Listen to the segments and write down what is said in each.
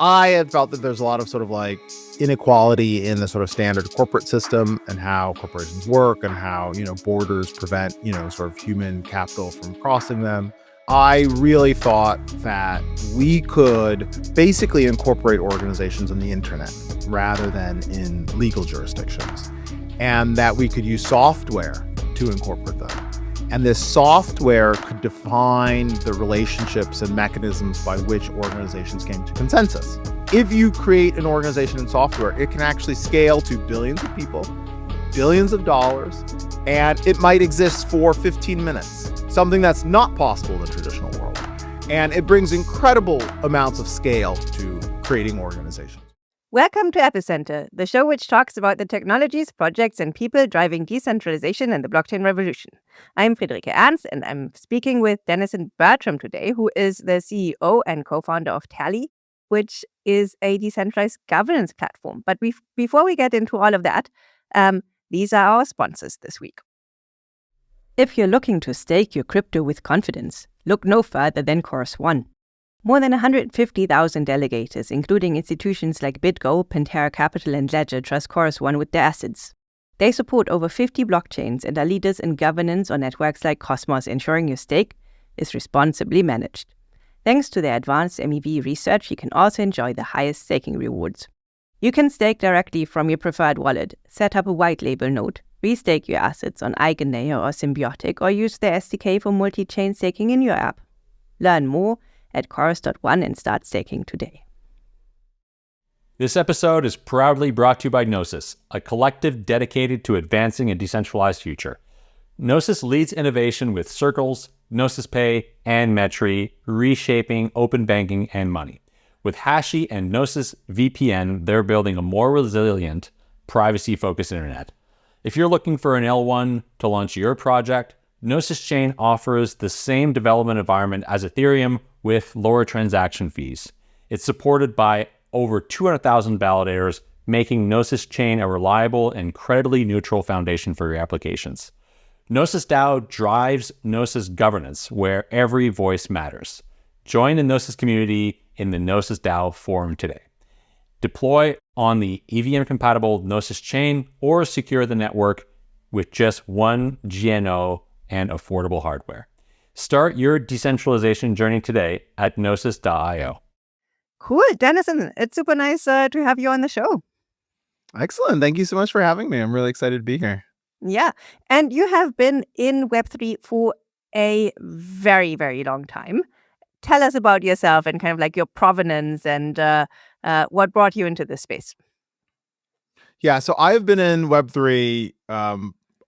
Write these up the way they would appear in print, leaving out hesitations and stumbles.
I had felt that there's a lot of sort of like inequality in the sort of standard corporate system and how corporations work and how, borders prevent, sort of human capital from crossing them. I really thought that we could basically incorporate organizations on the internet rather than in legal jurisdictions, and that we could use software to incorporate them. And this software could define the relationships and mechanisms by which organizations came to consensus. If you create an organization in software, it can actually scale to billions of people, billions of dollars, and it might exist for 15 minutes, something that's not possible in the traditional world. And it brings incredible amounts of scale to creating organizations. Welcome to Epicenter, the show which talks about the technologies, projects, and people driving decentralization and the blockchain revolution. I'm Friederike Ernst, and I'm speaking with Dennison Bertram today, who is the CEO and co-founder of Tally, which is a decentralized governance platform. But before we get into all of that, these are our sponsors this week. If you're looking to stake your crypto with confidence, look no further than Chorus One. More than 150,000 delegators, including institutions like BitGo, Pantera Capital, and Ledger, trust Chorus One with their assets. They support over 50 blockchains and are leaders in governance on networks like Cosmos, ensuring your stake is responsibly managed. Thanks to their advanced MEV research, you can also enjoy the highest staking rewards. You can stake directly from your preferred wallet, set up a white label node, restake your assets on EigenLayer or Symbiotic, or use their SDK for multi-chain staking in your app. Learn more at chorus.one and start staking today. This episode is proudly brought to you by Gnosis, a collective dedicated to advancing a decentralized future. Gnosis leads innovation with Circles, Gnosis Pay, and Metri, reshaping open banking and money. With Hashi and Gnosis VPN, they're building a more resilient, privacy-focused internet. If you're looking for an L1 to launch your project, Gnosis Chain offers the same development environment as Ethereum with lower transaction fees. It's supported by over 200,000 validators, making Gnosis Chain a reliable and credibly neutral foundation for your applications. Gnosis DAO drives Gnosis governance, where every voice matters. Join the Gnosis community in the Gnosis DAO forum today. Deploy on the EVM-compatible Gnosis Chain or secure the network with just one GNO and affordable hardware. Start your decentralization journey today at gnosis.io. Cool, Dennison, it's super nice to have you on the show. Excellent. Thank you so much for having me. I'm really excited to be here. Yeah, and you have been in Web3 for a very, very long time. Tell us about yourself and kind of like your provenance and what brought you into this space. Yeah, so I've been in Web3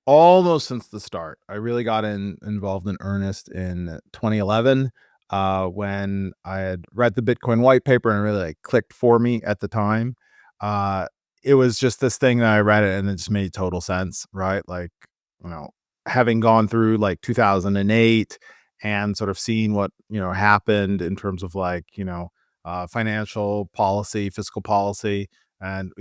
almost since the start. I really got involved in earnest in 2011 when I had read the Bitcoin white paper and it really clicked for me at the time. It was just this thing that I read it and it just made total sense, right? Like, having gone through like 2008 and sort of seeing what, happened in terms of like, financial policy, fiscal policy, and,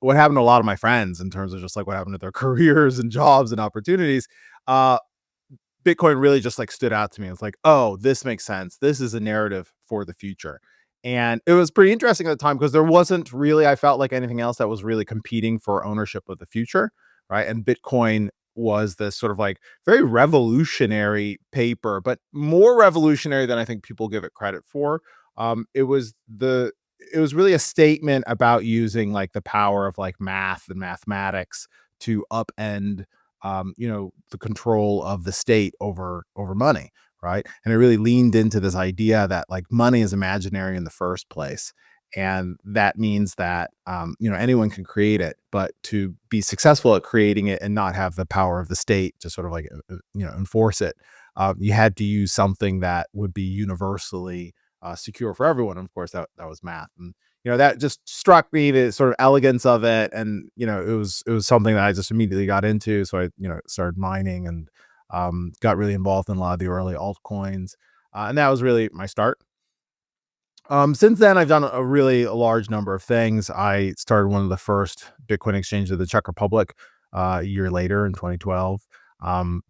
what happened to a lot of my friends in terms of just like what happened to their careers and jobs and opportunities. Bitcoin really just like stood out to me. It's like, oh, this makes sense. This is a narrative for the future. And it was pretty interesting at the time because there wasn't really, I felt like anything else that was really competing for ownership of the future, right? And Bitcoin was this sort of like very revolutionary paper, but more revolutionary than I think people give it credit for. It was really a statement about using like the power of like math and mathematics to upend, the control of the state over money, right? And it really leaned into this idea that like money is imaginary in the first place. And that means that, anyone can create it, but to be successful at creating it and not have the power of the state to sort of like, enforce it, you had to use something that would be universally secure for everyone. And of course, that was math. And, that just struck me, the sort of elegance of it. And, it was something that I just immediately got into. So I, started mining and got really involved in a lot of the early altcoins. And that was really my start. Since then, I've done a large number of things. I started one of the first Bitcoin exchanges of the Czech Republic a year later in 2012.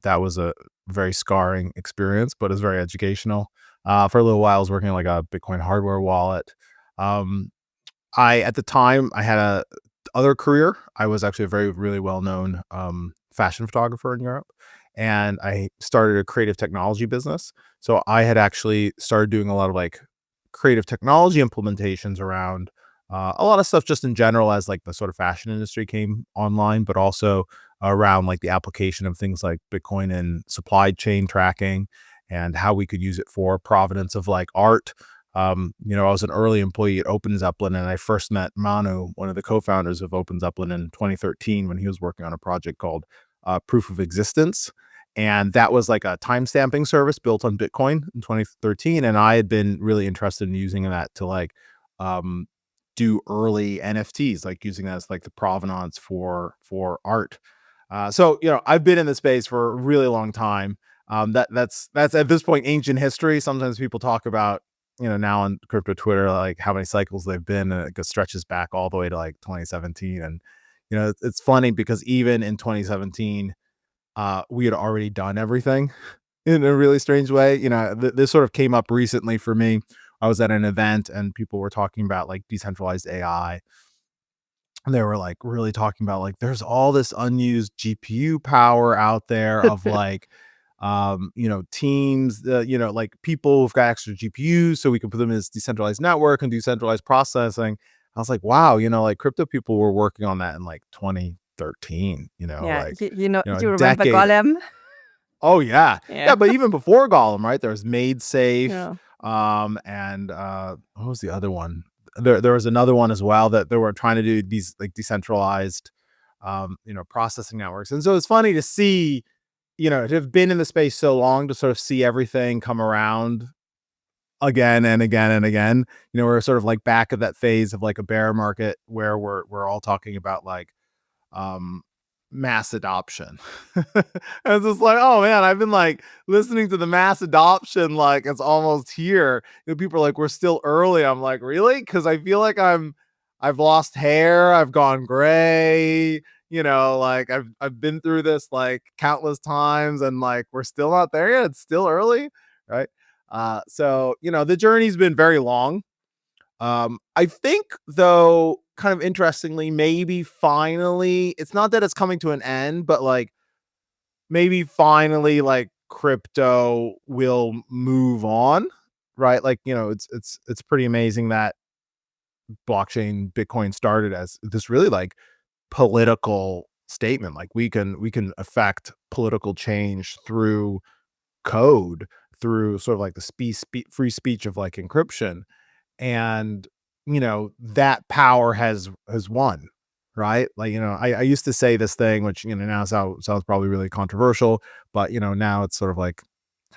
That was a very scarring experience, but it was very educational. For a little while, I was working on like a Bitcoin hardware wallet. at the time I had a other career. I was actually a really well-known fashion photographer in Europe, and I started a creative technology business. So I had actually started doing a lot of like creative technology implementations around a lot of stuff just in general as like the sort of fashion industry came online, but also around like the application of things like Bitcoin and supply chain tracking and how we could use it for provenance of like art. I was an early employee at Open Zeppelin, and I first met Manu, one of the co-founders of Open Zeppelin, in 2013 when he was working on a project called Proof of Existence. And that was like a timestamping service built on Bitcoin in 2013. And I had been really interested in using that to like um, do early NFTs, like using that as like the provenance for art. I've been in the space for a really long time. That's at this point ancient history. Sometimes people talk about now on crypto Twitter like how many cycles they've been, and it stretches back all the way to like 2017. And it's funny because even in 2017, we had already done everything in a really strange way. This sort of came up recently for me. I was at an event and people were talking about like decentralized AI. And they were like really talking about like there's all this unused GPU power out there of like teams, like people who've got extra GPUs so we can put them in this decentralized network and decentralized processing. I was like, wow, like crypto people were working on that in like 2013, Yeah, like do a you remember decade. Golem? Oh yeah. Yeah. But even before Gollum, right? There was Made Safe. Yeah. And what was the other one? There was another one as well that they were trying to do these like decentralized processing networks. And so it's funny to see, to have been in the space so long to sort of see everything come around again and again and again. We're sort of like back at that phase of like a bear market where we're all talking about like um mass adoption. And it's just like, oh man, I've been like listening to the mass adoption like it's almost here. People are like, we're still early. I'm like, really? Because I feel like I've lost hair, I've gone gray, like I've been through this like countless times, and like we're still not there yet. It's still early, right? The journey's been very long. I think though, kind of interestingly, maybe finally, it's not that it's coming to an end, but like maybe finally like crypto will move on, right? Like, it's pretty amazing that blockchain Bitcoin started as this really like political statement. Like we can affect political change through code, through sort of like the free speech of like encryption. And that power has won, right? Like I used to say this thing which now sounds probably really controversial, but now it's sort of like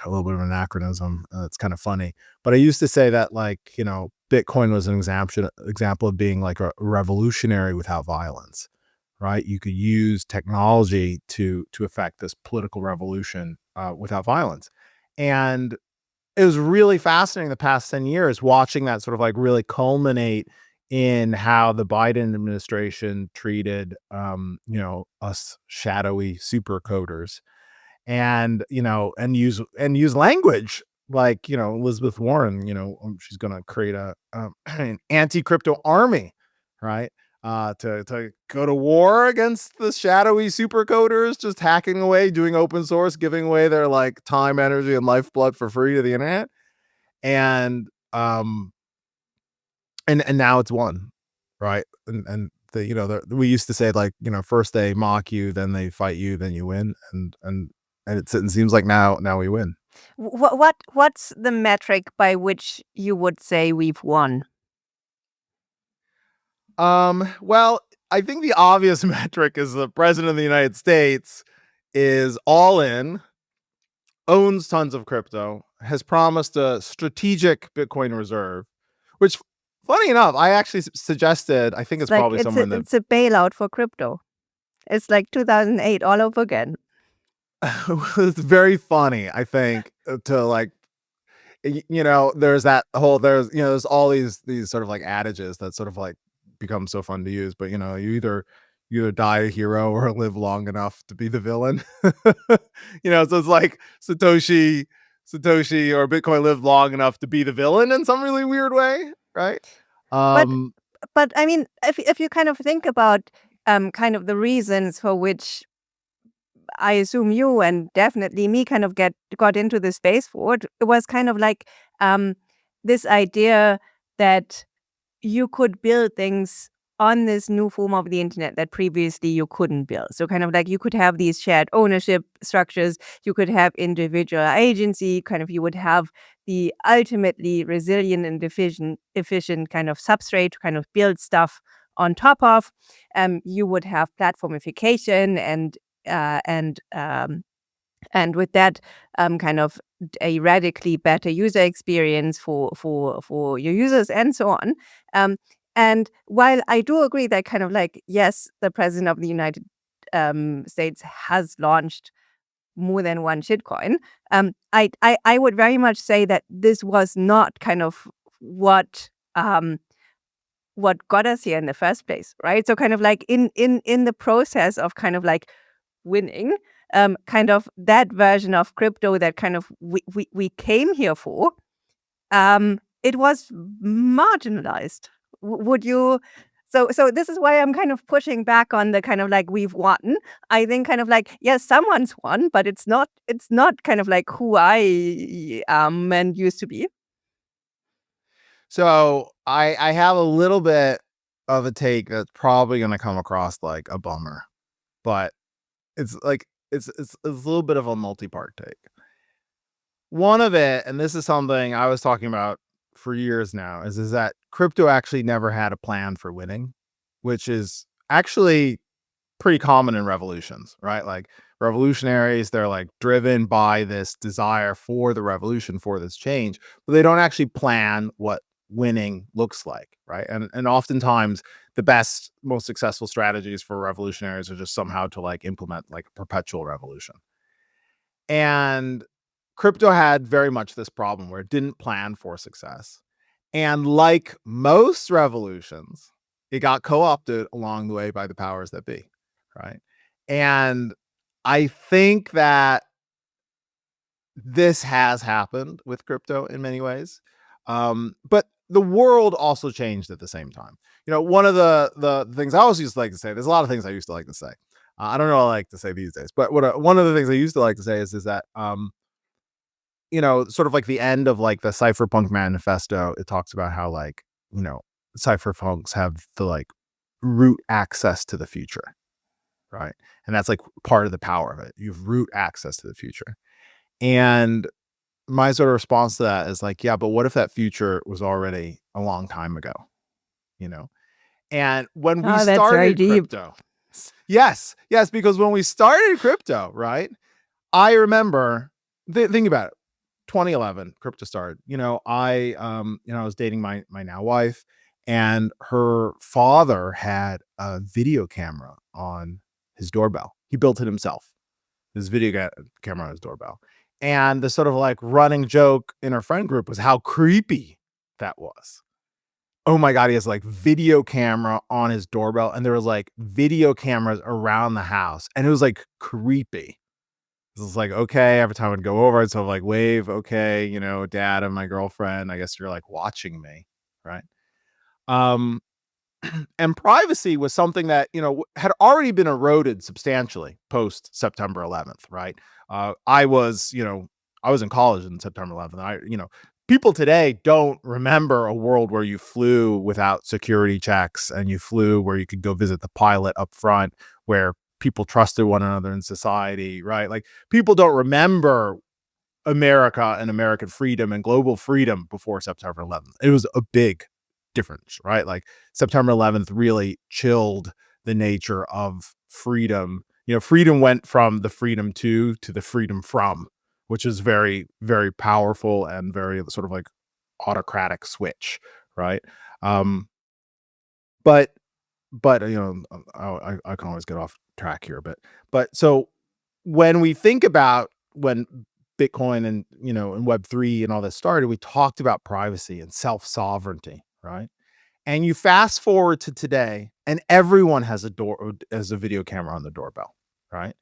a little bit of an anachronism. It's kind of funny, but I used to say that like Bitcoin was an example of being like a revolutionary without violence, right? You could use technology to affect this political revolution without violence. And it was really fascinating the past 10 years watching that sort of like really culminate in how the Biden administration treated, us shadowy super coders, and, and use language like, Elizabeth Warren, she's going to create an anti-crypto army, right? To go to war against the shadowy super coders, just hacking away, doing open source, giving away their like time, energy, and lifeblood for free to the internet. And and now it's won, right? And we used to say like, first they mock you, then they fight you, then you win. And it seems like now we win. What's the metric by which you would say we've won? Well, I think the obvious metric is the president of the United States is all in, owns tons of crypto, has promised a strategic Bitcoin reserve, which, funny enough, I actually suggested, I think it's probably somewhere in the... It's a bailout for crypto. It's like 2008 all over again. It's very funny, I think, to like, there's that whole, there's all these sort of like adages that sort of like become so fun to use, but you either die a hero or live long enough to be the villain. So it's like Satoshi or Bitcoin lived long enough to be the villain in some really weird way, right? But but I mean, if you kind of think about kind of the reasons for which I assume you and definitely me kind of got into the space for it, it was kind of like this idea that you could build things on this new form of the internet that previously you couldn't build. So kind of like you could have these shared ownership structures, you could have individual agency, kind of you would have the ultimately resilient and efficient kind of substrate to kind of build stuff on top of. You would have platformification and with that kind of a radically better user experience for your users and so on. And while I do agree that kind of like, yes, the president of the United States has launched more than one shitcoin, I would very much say that this was not kind of what got us here in the first place, right? So kind of like in the process of kind of like winning, kind of that version of crypto that kind of we came here for, it was marginalized. Would you? So this is why I'm kind of pushing back on the kind of like we've won. I think kind of like, yes, someone's won, but it's not kind of like who I am and used to be. So I have a little bit of a take that's probably going to come across like a bummer, but it's like it's a little bit of a multi-part take. One of it, and this is something I was talking about for years now, is that crypto actually never had a plan for winning, which is actually pretty common in revolutions, right? Like revolutionaries, they're like driven by this desire for the revolution, for this change, but they don't actually plan what winning looks like, right? And oftentimes the best, most successful strategies for revolutionaries are just somehow to like implement like a perpetual revolution. And crypto had very much this problem where it didn't plan for success. And like most revolutions, it got co-opted along the way by the powers that be, right? And I think that this has happened with crypto in many ways. But the world also changed at the same time. You know, one of the things I always used to like to say, there's a lot of things I used to like to say. I don't know what I like to say these days, but one of the things I used to like to say is that, you know, sort of like the end of like the cypherpunk manifesto, it talks about how like, you know, cypherpunks have the like root access to the future, right? And that's like part of the power of it. You have root access to the future. And my sort of response to that is like, yeah, but what if that future was already a long time ago, you know? And when we Oh, that's very started deep. crypto, yes, because when we started crypto, right? I remember, think about it, 2011, crypto started. You know, I was dating my now wife, and her father had a video camera on his doorbell. He built it himself. His video camera on his doorbell. And the sort of like running joke in our friend group was how creepy that was. Oh my God, he has like video camera on his doorbell, and there was like video cameras around the house, and it was like creepy. It was like, okay, every time I'd go over, I'd sort of like wave, okay, you know, dad and my girlfriend, I guess you're like watching me, right? Um, and privacy was something that, you know, had already been eroded substantially post September 11th, right? I was in college in September 11th. People today don't remember a world where you flew without security checks and you flew where you could go visit the pilot up front, where people trusted one another in society, right? Like people don't remember America and American freedom and global freedom before September 11th. It was a big difference, right? Like September 11th really chilled the nature of freedom. You know, freedom went from the freedom to the freedom from, which is very, very powerful and very sort of like autocratic switch, right? But you know, I can always get off track here a bit. But so when we think about when Bitcoin and, you know, and Web3 and all this started, we talked about privacy and self-sovereignty, right? And you fast forward to today, and everyone has a video camera on the doorbell, right?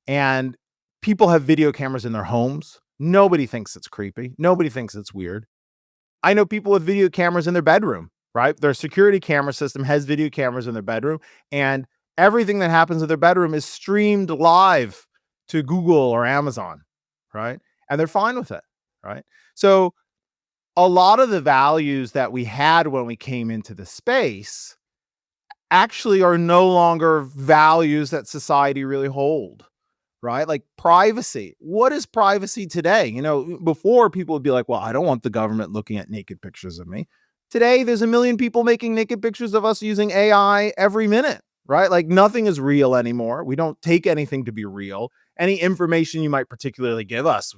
And people have video cameras in their homes. Nobody thinks it's creepy. Nobody thinks it's weird. I know people with video cameras in their bedroom. right? Their security camera system has video cameras in their bedroom, and everything that happens in their bedroom is streamed live to Google or Amazon, right? And they're fine with it, right? So a lot of the values that we had when we came into the space actually are no longer values that society really hold, right? Like privacy. What is privacy today? You know, before people would be like, well, I don't want the government looking at naked pictures of me. Today, there's a million people making naked pictures of us using AI every minute, right? Like nothing is real anymore. We don't take anything to be real. Any information you might particularly give us,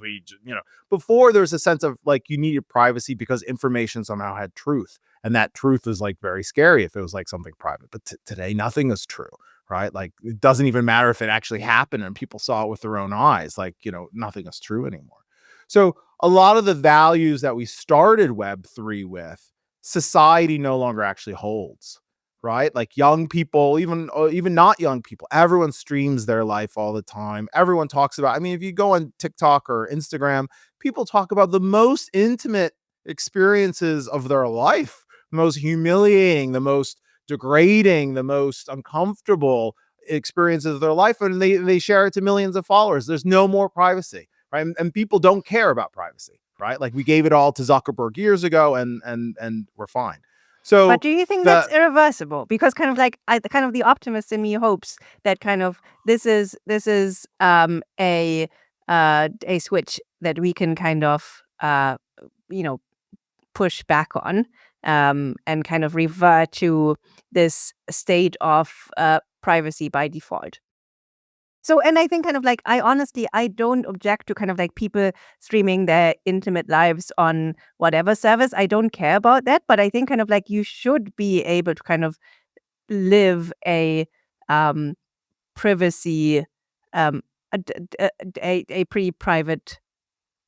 before there was a sense of like you needed privacy because information somehow had truth. And that truth is like very scary if it was like something private. But today, nothing is true, right? Like it doesn't even matter if it actually happened and people saw it with their own eyes. Like, nothing is true anymore. So a lot of the values that we started Web3 with, society no longer actually holds, right? Like young people, even not young people, everyone streams their life all the time. Everyone talks about, I mean, if you go on TikTok or Instagram, people talk about the most intimate experiences of their life, the most humiliating, the most degrading, the most uncomfortable experiences of their life, and they share it to millions of followers. There's no more privacy, right? And people don't care about privacy, right? Like we gave it all to Zuckerberg years ago, and we're fine. So But do you think that's irreversible? Because kind of like the optimist in me hopes that kind of this is a switch that we can kind of push back on and kind of revert to this state of privacy by default. So, and I think kind of like, I don't object to kind of like people streaming their intimate lives on whatever service. I don't care about that. But I think kind of like you should be able to kind of live a privacy, a pretty private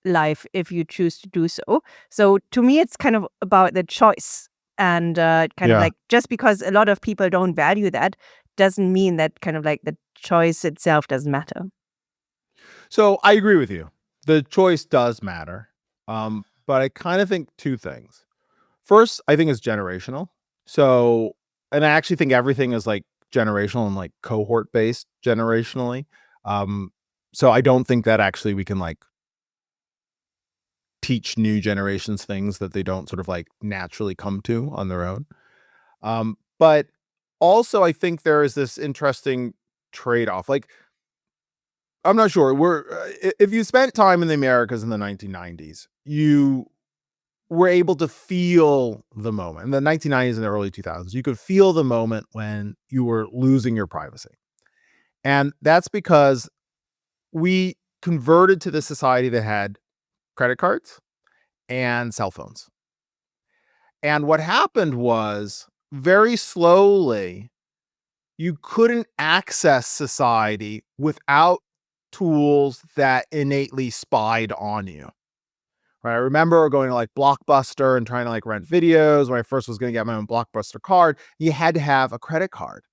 life if you choose to do so. So to me, it's kind of about the choice. And kind of like just because a lot of people don't value that doesn't mean that kind of like the choice itself doesn't matter. So I agree with you. The choice does matter. But I kind of think two things. First, I think it's generational. So, and I actually think everything is like generational and like cohort based generationally. So I don't think that actually we can like teach new generations things that they don't sort of like naturally come to on their own. But also I think there is this interesting trade-off. Like, I'm not sure. If you spent time in the Americas in the 1990s, you were able to feel the moment. In the 1990s and the early 2000s, you could feel the moment when you were losing your privacy. And that's because we converted to the society that had credit cards and cell phones. And what happened was very slowly, you couldn't access society without tools that innately spied on you. Right. I remember going to like Blockbuster and trying to like rent videos when I first was going to get my own Blockbuster card. You had to have a credit card,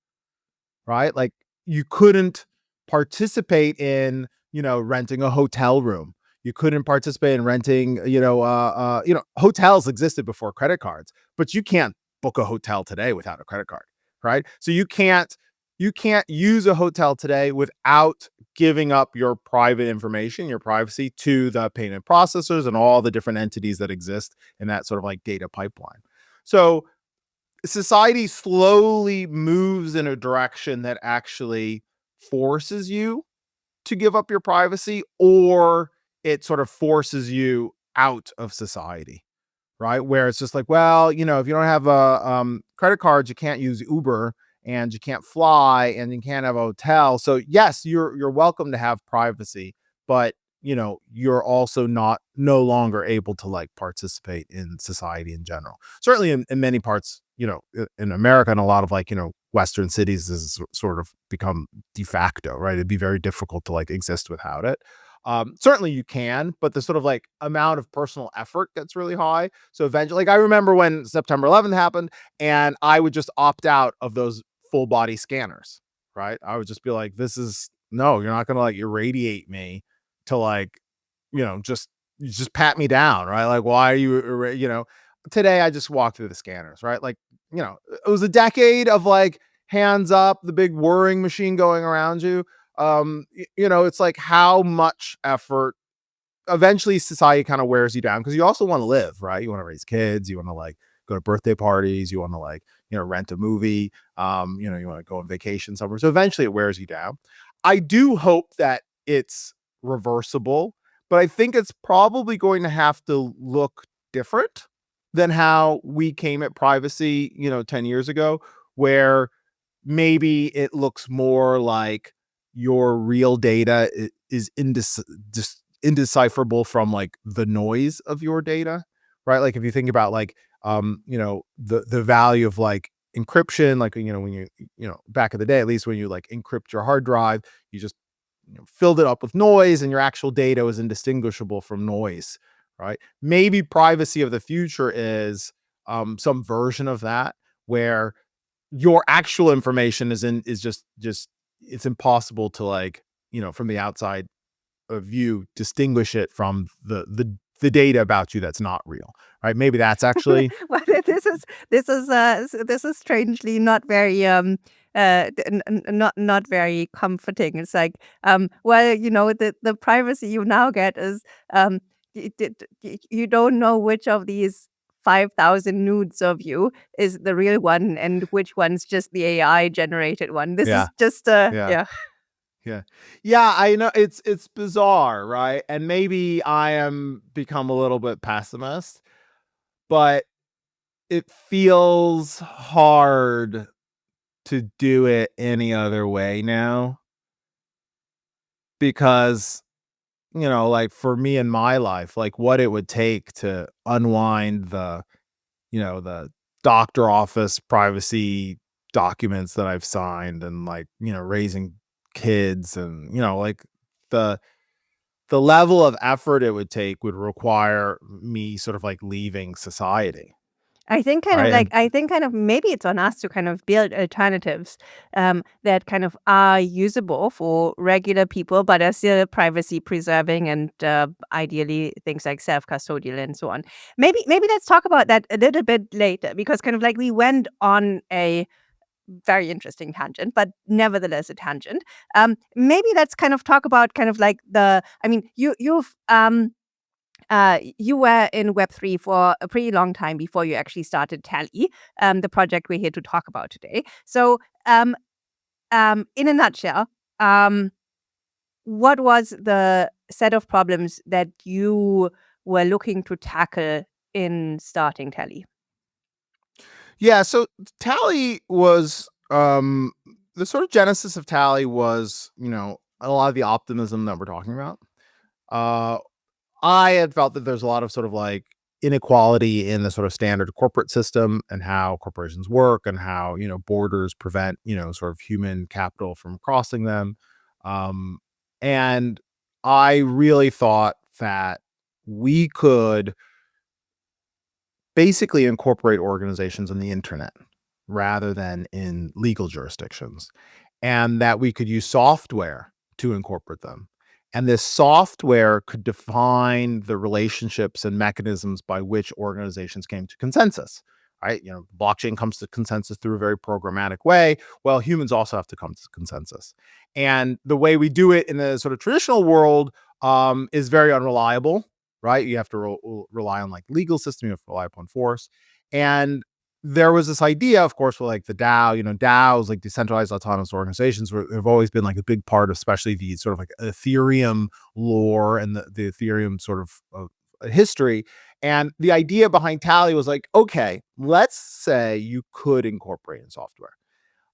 right? Like you couldn't participate in, renting a hotel room. You couldn't participate in renting, hotels existed before credit cards, but you can't book a hotel today without a credit card, right? So you can't use a hotel today without giving up your private information, your privacy to the payment processors and all the different entities that exist in that sort of like data pipeline. So society slowly moves in a direction that actually forces you to give up your privacy, or it sort of forces you out of society, right? Where it's just like, well, if you don't have a credit card, you can't use Uber and you can't fly and you can't have a hotel. So yes, you're welcome to have privacy, but you're also no longer able to like participate in society in general. Certainly in many parts, in America and a lot of like, Western cities, this has sort of become de facto, right? It'd be very difficult to like exist without it. Certainly you can, but the sort of like amount of personal effort gets really high. So eventually, like I remember when September 11th happened and I would just opt out of those full body scanners, right? I would just be like, no, you're not going to like irradiate me to like, just pat me down, right? Like, why are you, today I just walk through the scanners, right? Like, it was a decade of like hands up, the big whirring machine going around you. It's like how much effort eventually society kind of wears you down because you also want to live, right? You want to raise kids, you want to like go to birthday parties, you want to like, rent a movie, you want to go on vacation somewhere. So eventually it wears you down. I do hope that it's reversible, but I think it's probably going to have to look different than how we came at privacy, 10 years ago, where maybe it looks more like your real data is indecipherable from like the noise of your data, right? Like if you think about like the value of like encryption, like when you back in the day, at least when you like encrypt your hard drive, you just filled it up with noise and your actual data was indistinguishable from noise, right? Maybe privacy of the future is some version of that where your actual information is just it's impossible to like, from the outside of you distinguish it from the data about you that's not real, right? Maybe that's actually Well, this is strangely not very not very comforting. It's like well, the privacy you now get is you don't know which of these 5,000 nudes of you is the real one and which one's just the AI generated one. This is yeah, just yeah. yeah. Yeah, I know it's bizarre, right? And maybe I am become a little bit pessimist, but it feels hard to do it any other way now because, like for me in my life, like what it would take to unwind the doctor office privacy documents that I've signed and like, raising kids and, like the the level of effort it would take would require me sort of like leaving society, right? And I think kind of maybe it's on us to kind of build alternatives that kind of are usable for regular people, but are still privacy preserving and ideally things like self-custodial and so on. Maybe let's talk about that a little bit later because kind of like we went on a very interesting tangent, but nevertheless a tangent. Maybe let's kind of talk about kind of like I mean, you were in Web3 for a pretty long time before you actually started Tally, the project we're here to talk about today. So, in a nutshell, what was the set of problems that you were looking to tackle in starting Tally? yeah, so Tally was the sort of genesis of Tally was, a lot of the optimism that we're talking about. Uh I had felt that there's a lot of sort of like inequality in the sort of standard corporate system and how corporations work and how, borders prevent, sort of human capital from crossing them. Um, and I really thought that we could basically incorporate organizations on the internet rather than in legal jurisdictions, and that we could use software to incorporate them. And this software could define the relationships and mechanisms by which organizations came to consensus, right? Blockchain comes to consensus through a very programmatic way. Well, humans also have to come to consensus. And the way we do it in the sort of traditional world is very unreliable, right? You have to rely on like legal system, you have to rely upon force. And there was this idea, of course, for like the DAO, DAOs, like decentralized autonomous organizations, have always been like a big part of, especially the sort of like Ethereum lore and the Ethereum sort of history. And the idea behind Tally was like, okay, let's say you could incorporate in software.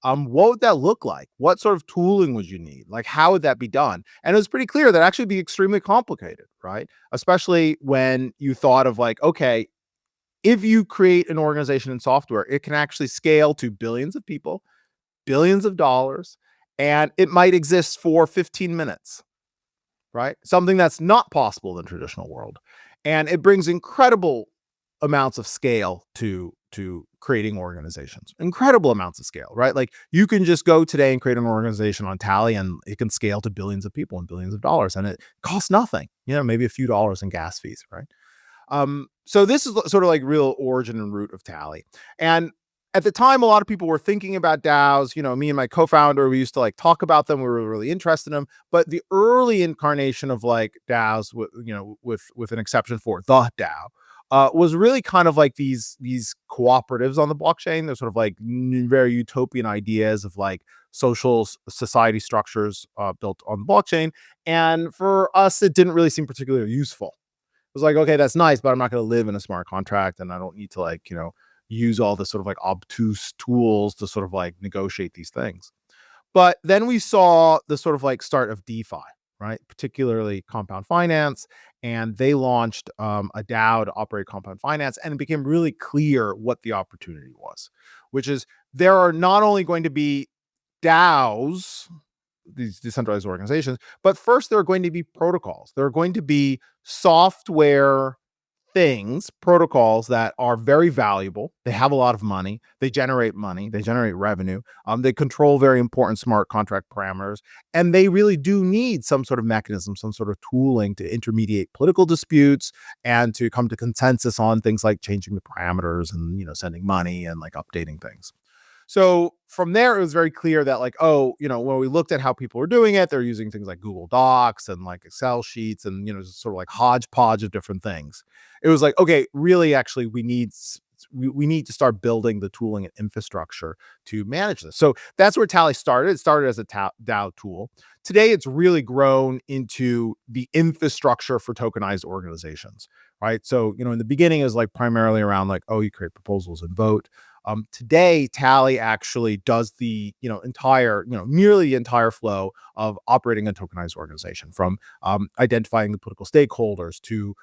What would that look like? What sort of tooling would you need? Like, how would that be done? And it was pretty clear that actually be extremely complicated, right? Especially when you thought of like, okay, if you create an organization in software, it can actually scale to billions of people, billions of dollars, and it might exist for 15 minutes, right? Something that's not possible in the traditional world. And it brings incredible amounts of scale to creating organizations. Incredible amounts of scale, right? Like you can just go today and create an organization on Tally and it can scale to billions of people and billions of dollars and it costs nothing, maybe a few dollars in gas fees, right? So this is sort of like real origin and root of Tally. And at the time, a lot of people were thinking about DAOs. Me and my co-founder, we used to like talk about them. We were really interested in them. But the early incarnation of like DAOs, with an exception for the DAO, was really kind of like these cooperatives on the blockchain. They're sort of like very utopian ideas of like social society structures built on the blockchain. And for us, it didn't really seem particularly useful. It was like, okay, that's nice, but I'm not going to live in a smart contract, and I don't need to like, use all the sort of like obtuse tools to sort of like negotiate these things. But then we saw the sort of like start of DeFi, right? Particularly compound finance. And they launched a DAO to operate compound finance. And it became really clear what the opportunity was, which is there are not only going to be DAOs, these decentralized organizations, but first there are going to be protocols. There are going to be software things, protocols that are very valuable. They have a lot of money. They generate revenue. They control very important smart contract parameters. And they really do need some sort of mechanism, some sort of tooling to intermediate political disputes and to come to consensus on things like changing the parameters and, sending money and like updating things. So from there, it was very clear that like, when we looked at how people were doing it, they're using things like Google Docs and like Excel sheets and, sort of like hodgepodge of different things. It was like, okay, really, actually, we need to start building the tooling and infrastructure to manage this. So that's where Tally started. It started as a DAO tool. Today, it's really grown into the infrastructure for tokenized organizations, right? So, in the beginning, it was like primarily around like, you create proposals and vote. Today, Tally actually does the, nearly the entire flow of operating a tokenized organization, from identifying the political stakeholders to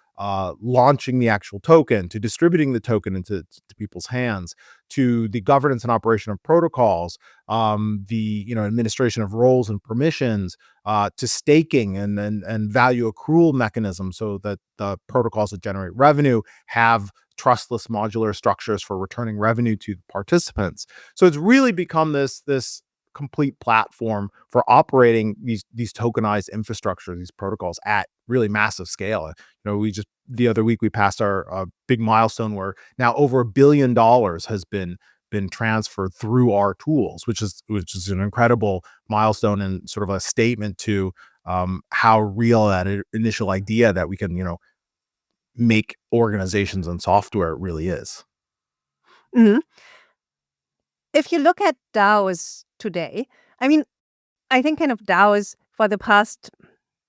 launching the actual token, to distributing the token into people's hands, to the governance and operation of protocols, the administration of roles and permissions, to staking and value accrual mechanisms, so that the protocols that generate revenue have trustless modular structures for returning revenue to the participants. So it's really become this complete platform for operating these tokenized infrastructure, these protocols at really massive scale. We just the other week we passed our big milestone where now over $1 billion has been transferred through our tools, which is an incredible milestone and sort of a statement to how real that initial idea that we can make organizations and software really is. Mhm. If you look at DAOs today, I mean, I think kind of DAOs for the past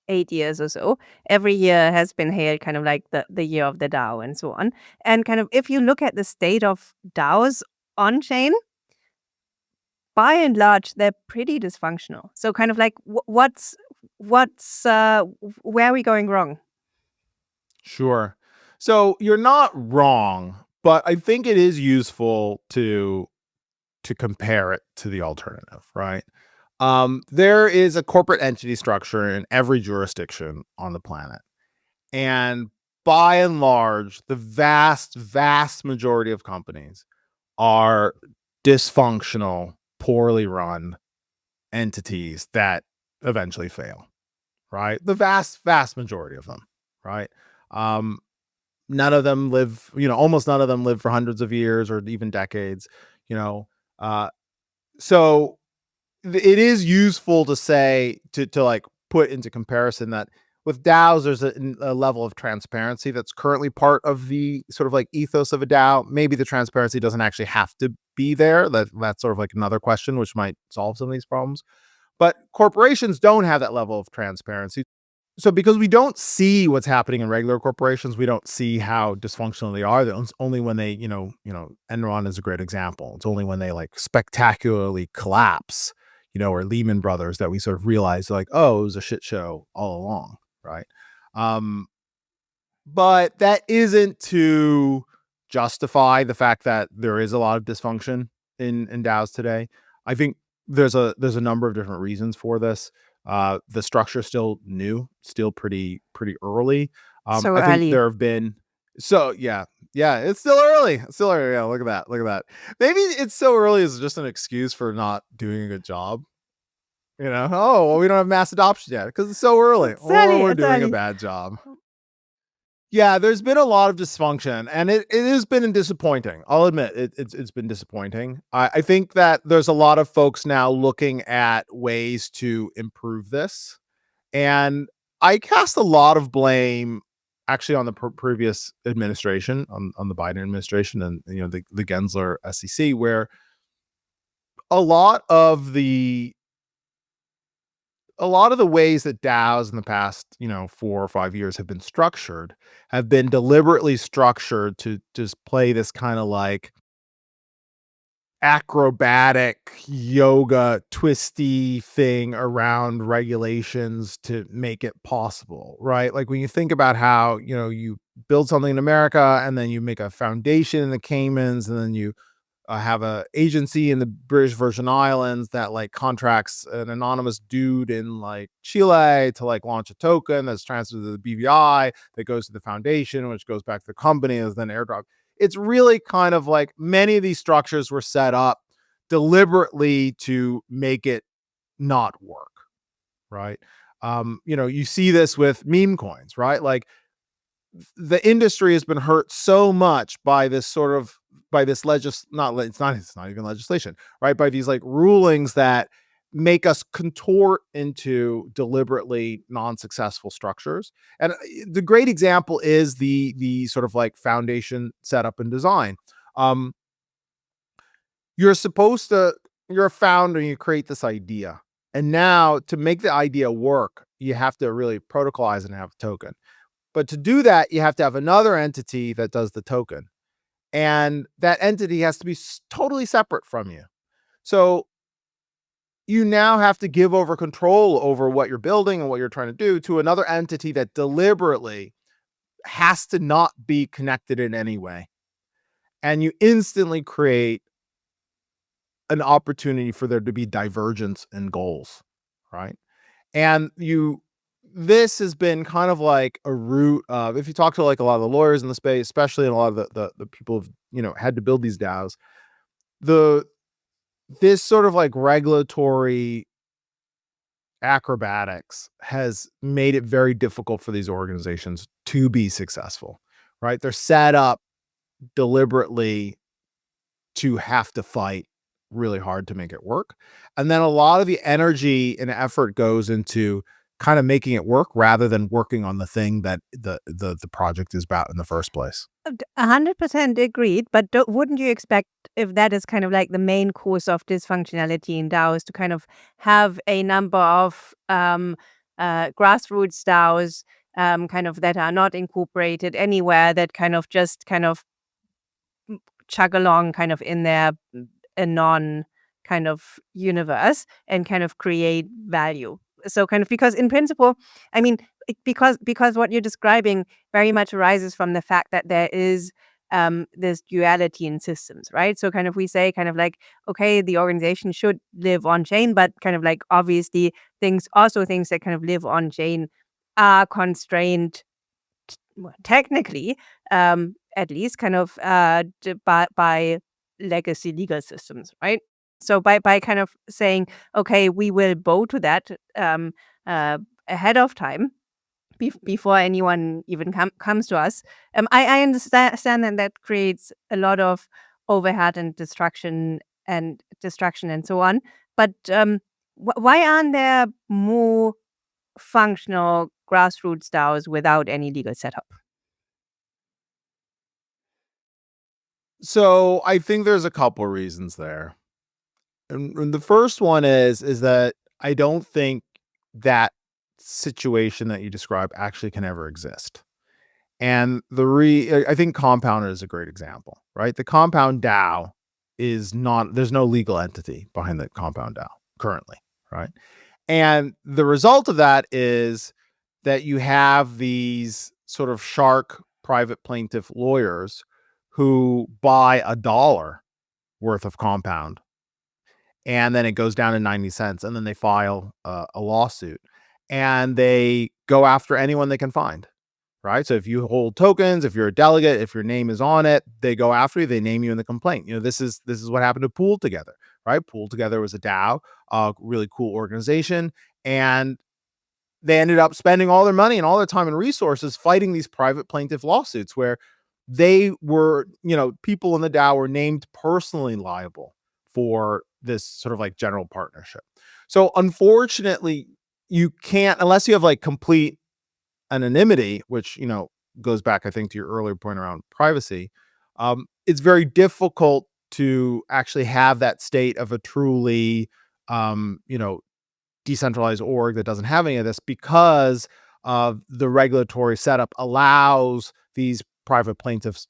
8 years or so, every year has been hailed kind of like the year of the DAO and so on. And kind of if you look at the state of DAOs on chain, by and large, they're pretty dysfunctional. So kind of like what's where are we going wrong? Sure. So you're not wrong, but I think it is useful to compare it to the alternative, right? There is a corporate entity structure in every jurisdiction on the planet. And by and large, the vast majority of companies are dysfunctional, poorly run entities that eventually fail, right? The vast majority of them, right? None of them live, almost none of them live for hundreds of years or even decades, you know. So it is useful to say to like put into comparison that with DAOs, there's a level of transparency that's currently part of the sort of like ethos of a DAO. Maybe the transparency doesn't actually have to be there. That's sort of like another question, which might solve some of these problems. But corporations don't have that level of transparency. So because we don't see what's happening in regular corporations, we don't see how dysfunctional they are. It's only when they, Enron is a great example. It's only when they like spectacularly collapse, or Lehman Brothers, that we sort of realize like, oh, it was a shit show all along, right? But that isn't to justify the fact that there is a lot of dysfunction in DAOs today. I think there's a number of different reasons for this. The structure is still new, still pretty early. So I think early. there have been it's still early. It's still early. Yeah, look at that. Maybe it's so early is just an excuse for not doing a good job. Oh, well, we don't have mass adoption yet because it's so early, It's or early. we're It's doing a early. bad job. Yeah, there's been a lot of dysfunction, and it has been disappointing. I'll admit it's been disappointing. I think that there's a lot of folks now looking at ways to improve this, and I cast a lot of blame actually on the previous administration, on the Biden administration, and the Gensler SEC, where a lot of the ways that DAOs in the past, 4 or 5 years have been deliberately structured to just play this kind of like acrobatic yoga twisty thing around regulations to make it possible, right? Like when you think about how, you build something in America and then you make a foundation in the Caymans and then you have a agency in the British Virgin Islands that like contracts an anonymous dude in like Chile to like launch a token that's transferred to the BVI that goes to the foundation, which goes back to the company and is then airdrop. It's really kind of like many of these structures were set up deliberately to make it not work, right? You see this with meme coins, right? Like the industry has been hurt so much by this sort of it's not even legislation, right? By these like rulings that make us contort into deliberately non-successful structures. And the great example is the sort of like foundation setup and design. Um you're a founder and you create this idea. And now to make the idea work, you have to really protocolize it and have a token. But to do that, you have to have another entity that does the token. And that entity has to be totally separate from you. So you now have to give over control over what you're building and what you're trying to do to another entity that deliberately has to not be connected in any way. And you instantly create an opportunity for there to be divergence in goals, right? And this has been kind of like a root of, if you talk to like a lot of the lawyers in the space, especially in a lot of the people who've, had to build these DAOs, this sort of like regulatory acrobatics has made it very difficult for these organizations to be successful, right? They're set up deliberately to have to fight really hard to make it work. And then a lot of the energy and effort goes into kind of making it work rather than working on the thing that the project is about in the first place. 100% agreed, but wouldn't you expect, if that is kind of like the main cause of dysfunctionality in DAOs, to kind of have a number of grassroots DAOs kind of that are not incorporated anywhere, that kind of just kind of chug along kind of in their anon kind of universe and kind of create value? So kind of, because in principle, I mean, because what you're describing very much arises from the fact that there is this duality in systems, right? So kind of we say kind of like, okay, the organization should live on chain, but kind of like obviously things that kind of live on chain are constrained technically, at least kind of by legacy legal systems, right? So by kind of saying, okay, we will bow to that ahead of time before anyone even comes to us. I understand that creates a lot of overhead and distraction and so on. But why aren't there more functional grassroots DAOs without any legal setup? So I think there's a couple reasons there. And the first one is that I don't think that situation that you describe actually can ever exist. And I think Compound is a great example, right? The Compound DAO there's no legal entity behind the Compound DAO currently, right? And the result of that is that you have these sort of shark private plaintiff lawyers who buy $1 worth of Compound, and then it goes down to 90 cents, and then they file a lawsuit, and they go after anyone they can find, right? So if you hold tokens, if you're a delegate, if your name is on it, they go after you, they name you in the complaint. This is what happened to Pool Together, right? Pool Together was a DAO, a really cool organization, and they ended up spending all their money and all their time and resources fighting these private plaintiff lawsuits where they were, people in the DAO were named personally liable for this sort of like general partnership. So unfortunately, you can't, unless you have like complete anonymity, which, goes back, I think, to your earlier point around privacy. It's very difficult to actually have that state of a truly, decentralized org that doesn't have any of this, because the regulatory setup allows these private plaintiffs,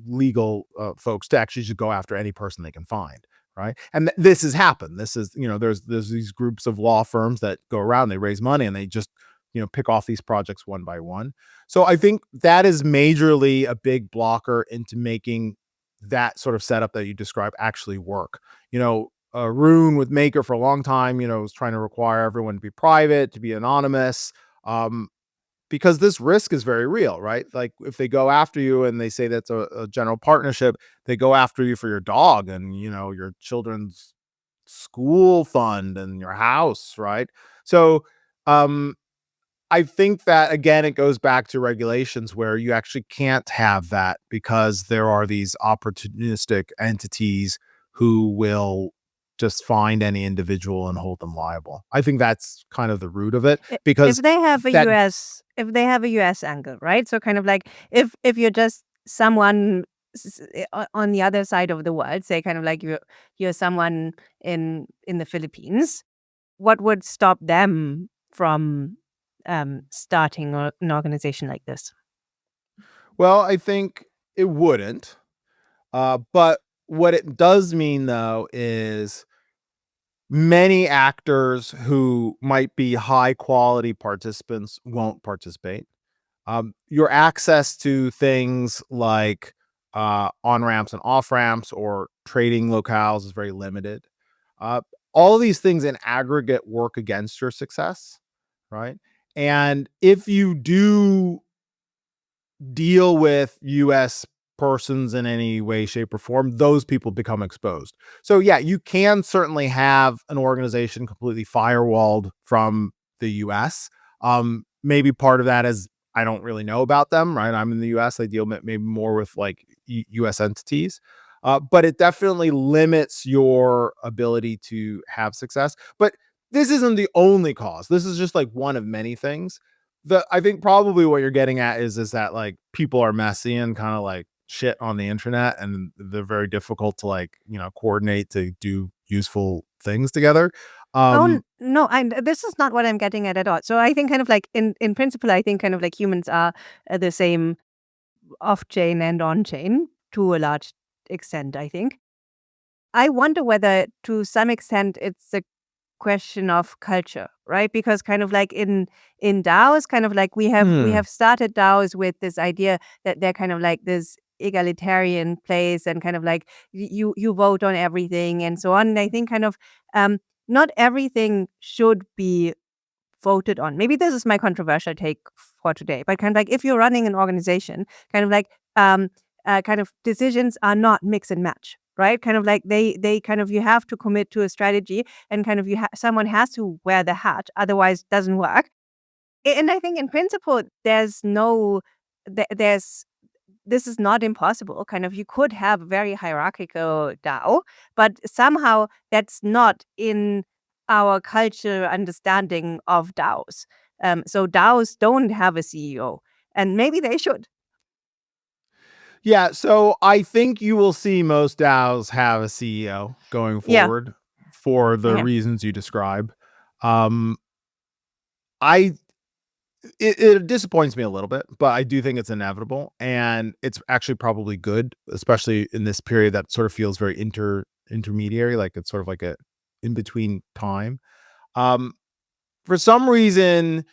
legal folks to actually just go after any person they can find. Right. And this has happened. This is, there's these groups of law firms that go around, they raise money and they just, pick off these projects one by one. So I think that is majorly a big blocker into making that sort of setup that you describe actually work. Rune with Maker for a long time, was trying to require everyone to be private, to be anonymous, because this risk is very real, right? Like if they go after you and they say that's a general partnership, they go after you for your dog and, your children's school fund and your house, right? So, I think that, again, it goes back to regulations where you actually can't have that because there are these opportunistic entities who will just find any individual and hold them liable. I think that's kind of the root of it, because if they have a that, US angle, right? So kind of like if you're just someone on the other side of the world, say kind of like you're someone in the Philippines, what would stop them from starting an organization like this? well, I think it wouldn't. But what it does mean, though, is many actors who might be high quality participants won't participate. Your access to things like on ramps and off ramps or trading locales is very limited. Uh, all these things in aggregate work against your success, right? And if you do deal with US persons in any way, shape, or form, those people become exposed. So yeah, you can certainly have an organization completely firewalled from the US. Maybe part of that is I don't really know about them, right? I'm in the US. I deal maybe more with like US entities. But it definitely limits your ability to have success. But this isn't the only cause. This is just like one of many things. I think probably what you're getting at is that like people are messy and kind of like shit on the internet, and they're very difficult to like, coordinate to do useful things together. No, this is not what I'm getting at all. So I think kind of like in principle, I think kind of like humans are the same off chain and on chain to a large extent, I think. I wonder whether to some extent it's a question of culture, right? Because kind of like in DAOs, kind of like we have started DAOs with this idea that they're kind of like this egalitarian place and kind of like you vote on everything and so on. And I think kind of not everything should be voted on. Maybe this is my controversial take for today, but kind of like if you're running an organization, kind of like kind of decisions are not mix and match, right? Kind of like they kind of you have to commit to a strategy, and kind of someone has to wear the hat, otherwise it doesn't work. And I think in principle there's this is not impossible. Kind of you could have a very hierarchical DAO, but somehow that's not in our culture understanding of DAOs. So DAOs don't have a CEO, and maybe they should. Yeah, so I think you will see most DAOs have a CEO going Yeah. forward for the Okay. reasons you describe. Um, I it disappoints me a little bit, but I do think it's inevitable, and it's actually probably good, especially in this period that sort of feels very intermediary, like it's sort of like a in between time. Um, for some reason,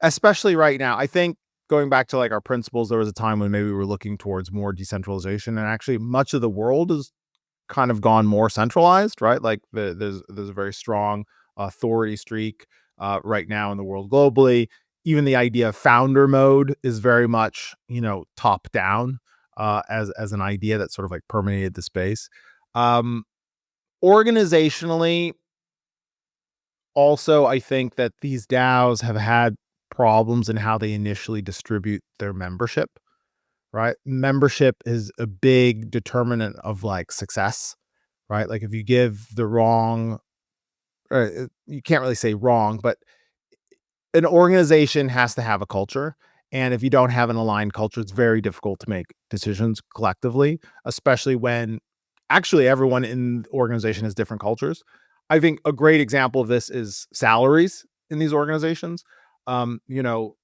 especially right now, I think going back to like our principles, there was a time when maybe we were looking towards more decentralization, and actually much of the world has kind of gone more centralized, right? Like there's a very strong authority streak right now in the world globally. Even the idea of founder mode is very much, top down as an idea that sort of like permeated the space. Um, organizationally, also, I think that these DAOs have had problems in how they initially distribute their membership, right? Membership is a big determinant of like success, right? Like if you give the wrong, you can't really say wrong, but an organization has to have a culture. And if you don't have an aligned culture, it's very difficult to make decisions collectively, especially when actually everyone in the organization has different cultures. I think a great example of this is salaries in these organizations. You know,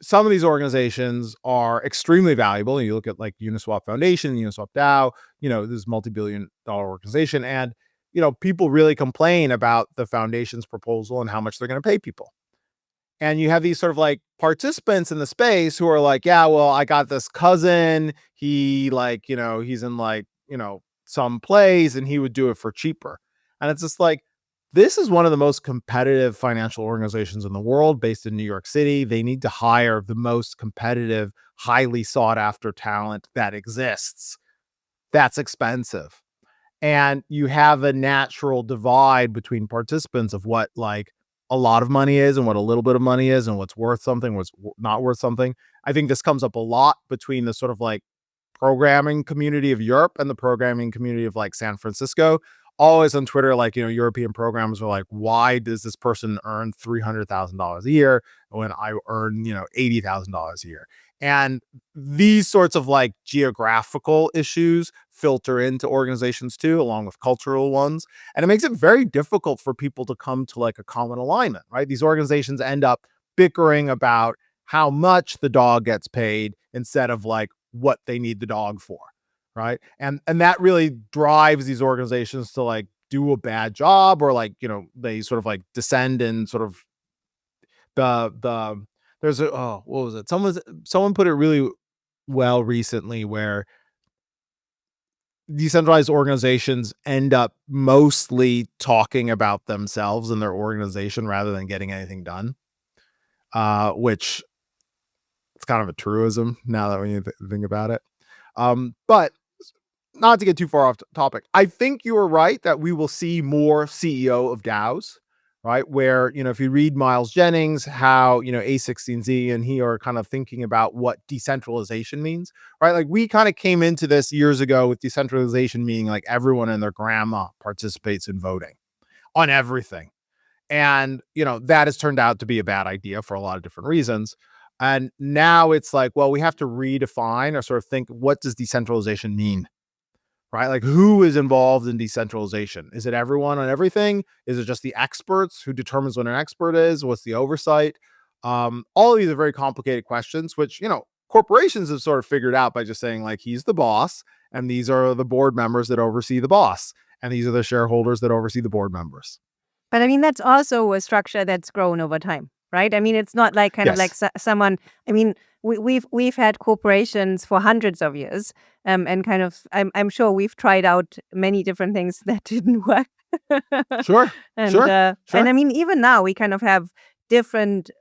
some of these organizations are extremely valuable. You look at like Uniswap Foundation, Uniswap DAO, this is multi-billion-dollar organization. And, people really complain about the foundation's proposal and how much they're going to pay people. And you have these sort of like participants in the space who are like, yeah, well, I got this cousin. He like, he's in like, some plays and he would do it for cheaper. And it's just like, this is one of the most competitive financial organizations in the world based in New York City. They need to hire the most competitive, highly sought after talent that exists. That's expensive. And you have a natural divide between participants of what like a lot of money is and what a little bit of money is and what's worth something, what's not worth something. I think this comes up a lot between the sort of like programming community of Europe and the programming community of like San Francisco. Always on Twitter, like, European programs are like, why does this person earn $300,000 a year when I earn, $80,000 a year? And these sorts of like geographical issues filter into organizations too, along with cultural ones. And it makes it very difficult for people to come to like a common alignment, right? These organizations end up bickering about how much the dog gets paid instead of like what they need the dog for, right? And that really drives these organizations to like do a bad job, or like, they sort of like descend in sort of the there's a, oh, what was it? Someone put it really well recently, where decentralized organizations end up mostly talking about themselves and their organization rather than getting anything done. Which it's kind of a truism now that when you think about it. But not to get too far off topic, I think you are right that we will see more CEO of DAOs, right? Where, if you read Miles Jennings, how, A16Z and he are kind of thinking about what decentralization means, right? Like we kind of came into this years ago with decentralization meaning like everyone and their grandma participates in voting on everything. And, that has turned out to be a bad idea for a lot of different reasons. And now it's like, well, we have to redefine or sort of think, what does decentralization mean? Right? Like who is involved in decentralization? Is it everyone on everything? Is it just the experts? Who determines what an expert is? What's the oversight? All of these are very complicated questions, which, corporations have sort of figured out by just saying like, he's the boss and these are the board members that oversee the boss. And these are the shareholders that oversee the board members. But I mean, that's also a structure that's grown over time, right? I mean, it's not like kind of like someone, I mean, we've had corporations for hundreds of years, and kind of I'm sure we've tried out many different things that didn't work. Sure. And I mean, even now we kind of have different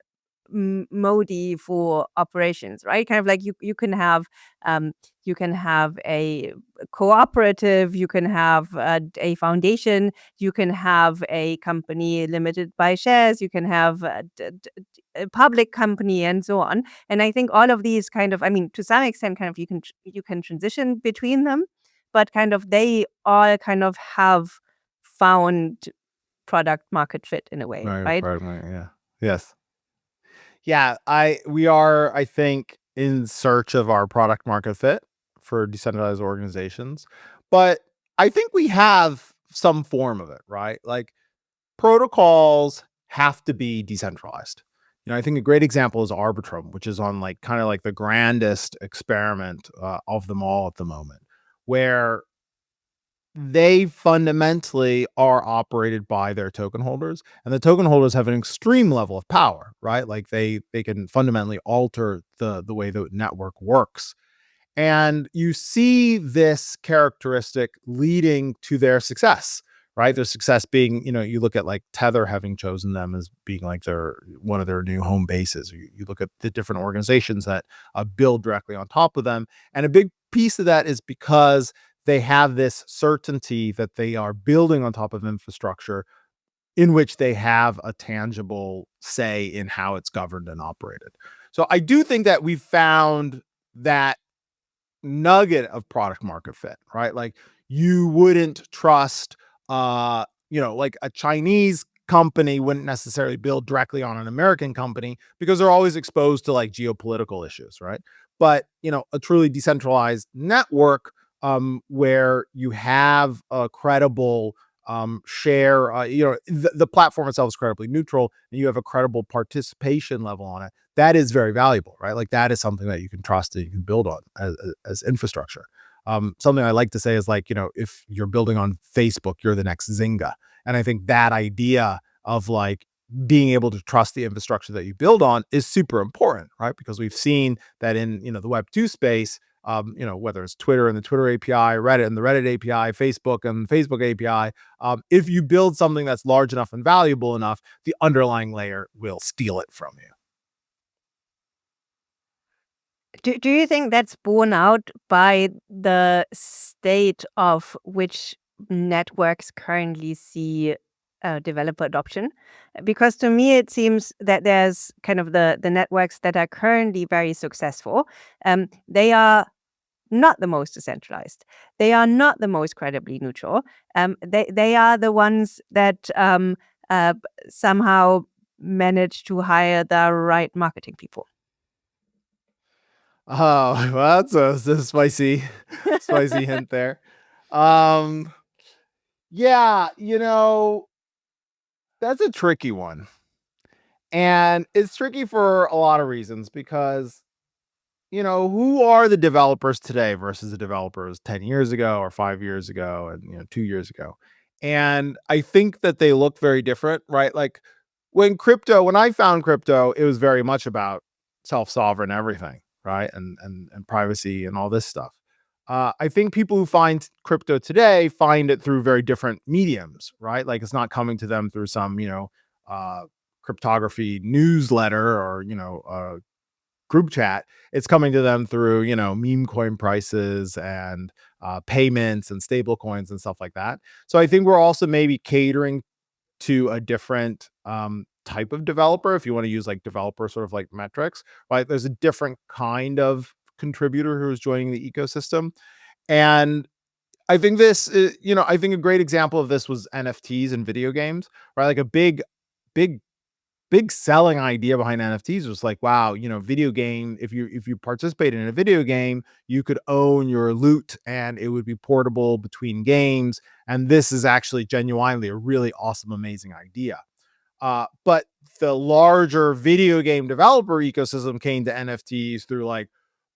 modi for operations, right? Kind of like you can have a cooperative, you can have a foundation, you can have a company limited by shares, you can have a public company, and so on. And I think all of these kind of, I mean, to some extent, kind of you can transition between them, but kind of they all kind of have found product market fit in a way, right? Yeah. Yes. Yeah, we are, I think, in search of our product market fit for decentralized organizations. But I think we have some form of it, right? Like protocols have to be decentralized. I think a great example is Arbitrum, which is on like kind of like the grandest experiment of them all at the moment, where they fundamentally are operated by their token holders, and the token holders have an extreme level of power, right? Like they can fundamentally alter the way the network works. And you see this characteristic leading to their success, right? Their success being, you look at like Tether having chosen them as being like one of their new home bases. You look at the different organizations that build directly on top of them. And a big piece of that is because they have this certainty that they are building on top of infrastructure in which they have a tangible say in how it's governed and operated. So I do think that we found that nugget of product market fit, right? Like you wouldn't trust, like a Chinese company wouldn't necessarily build directly on an American company because they're always exposed to like geopolitical issues, right? But, a truly decentralized network, where you have a credible share, the platform itself is credibly neutral and you have a credible participation level on it. That is very valuable, right? Like that is something that you can trust and you can build on as infrastructure. Something I like to say is like, if you're building on Facebook, you're the next Zynga. And I think that idea of like being able to trust the infrastructure that you build on is super important, right? Because we've seen that in, the Web2 space, whether it's Twitter and the Twitter API, Reddit and the Reddit API, Facebook and the Facebook API, if you build something that's large enough and valuable enough, the underlying layer will steal it from you. Do you think that's borne out by the state of which networks currently see developer adoption? Because to me, it seems that there's kind of the networks that are currently very successful. They are not the most decentralized. They are not the most credibly neutral. They are the ones that somehow manage to hire the right marketing people. Oh, well, that's a spicy hint there. Yeah, that's a tricky one. And it's tricky for a lot of reasons because, who are the developers today versus the developers 10 years ago or 5 years ago and, 2 years ago. And I think that they look very different, right? Like when I found crypto, it was very much about self-sovereign everything, right? And privacy and all this stuff. I think people who find crypto today find it through very different mediums, right? Like it's not coming to them through some, cryptography newsletter or, group chat. It's coming to them through, meme coin prices and payments and stable coins and stuff like that. So I think we're also maybe catering to a different type of developer. If you want to use like developer sort of like metrics, right? There's a different kind of contributor who's joining the ecosystem. And I think I think a great example of this was NFTs and video games, right? Like a big selling idea behind NFTs was like, wow, video game, if you participate in a video game, you could own your loot and it would be portable between games. And this is actually genuinely a really awesome, amazing idea. But the larger video game developer ecosystem came to NFTs through like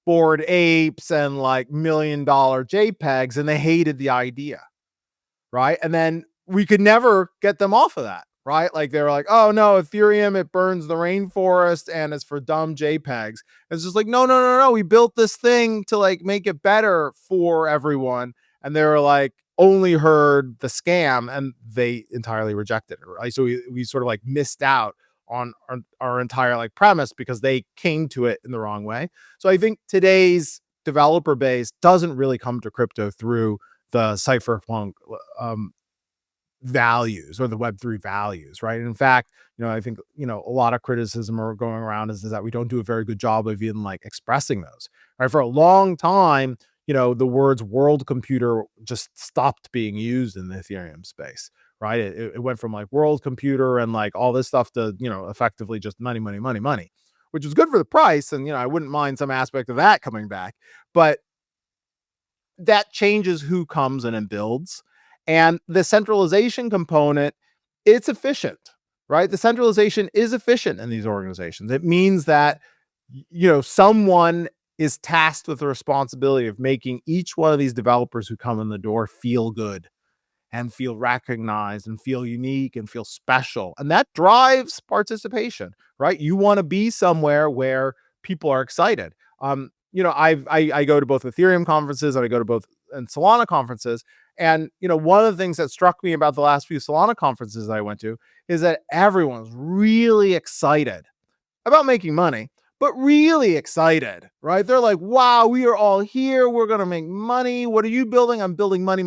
Bored Apes and like $1 million JPEGs, and they hated the idea, right? And then we could never get them off of that, right? Like they were like, oh no, Ethereum, it burns the rainforest and it's for dumb JPEGs. It's just like, no. We built this thing to like make it better for everyone. And they were like, only heard the scam and they entirely rejected it, right? So we sort of like missed out on our entire like premise because they came to it in the wrong way. So I think today's developer base doesn't really come to crypto through the cypherpunk values or the Web3 values, right? And in fact, I think, a lot of criticism are going around is that we don't do a very good job of even like expressing those, right? For a long time, the words world computer just stopped being used in the Ethereum space, right? It went from like world computer and like all this stuff to, effectively just money, which was good for the price. And, I wouldn't mind some aspect of that coming back, but that changes who comes in and builds. And the centralization component, it's efficient, right? The centralization is efficient in these organizations. It means that, someone is tasked with the responsibility of making each one of these developers who come in the door feel good and feel recognized and feel unique and feel special. And that drives participation, right? You want to be somewhere where people are excited. I go to both Ethereum conferences and I go to both and Solana conferences. And, one of the things that struck me about the last few Solana conferences I went to is that everyone's really excited about making money, but really excited, right? They're like, wow, we are all here. We're going to make money. What are you building? I'm building money.